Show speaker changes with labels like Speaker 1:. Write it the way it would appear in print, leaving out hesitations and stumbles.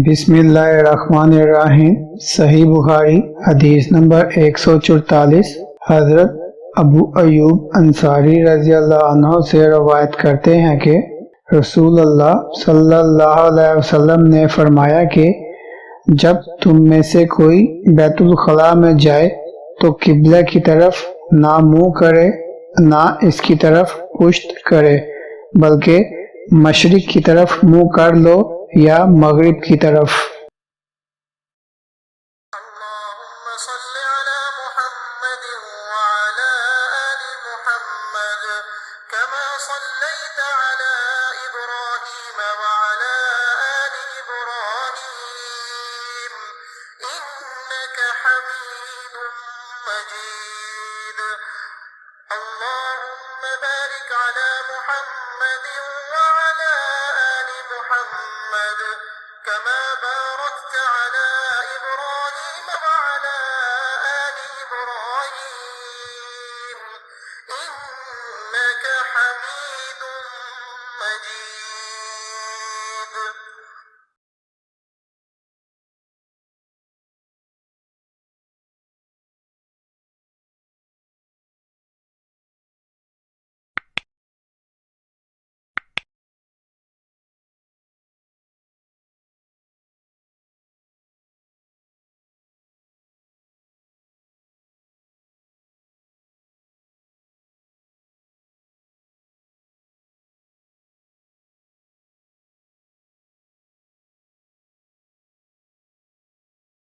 Speaker 1: बिस्मिल्लाहिर्रहमानिर्रहीम। सही बुखारी हदीस नंबर 144। हजरत अबू अयूब अंसारी रजी अल्लाह अन्हु से रवायत करते हैं कि रसूल अल्लाह सल्लल्लाहु अलैहि वसल्लम ने फरमाया कि जब तुम में से कोई बैतुल खला में जाए तो किबला की तरफ ना मुंह करे ना इसकी तरफ पुश्त करे, बल्कि मशरिक की तरफ मुंह कर लो या मगरिब की तरफ।
Speaker 2: अल्लाहुम्मा सल्लि अला मुहम्मद व अला आलि मुहम्मद कमा सल्लैता अला इब्राहीम व अला आलि इब्राहीम इन्नका हमीदुम मजीद। अल्लाहुम्मा बारिक अला मुहम्मद व अला आलि मुहम्मद कमा बारकता अला इब्राहीम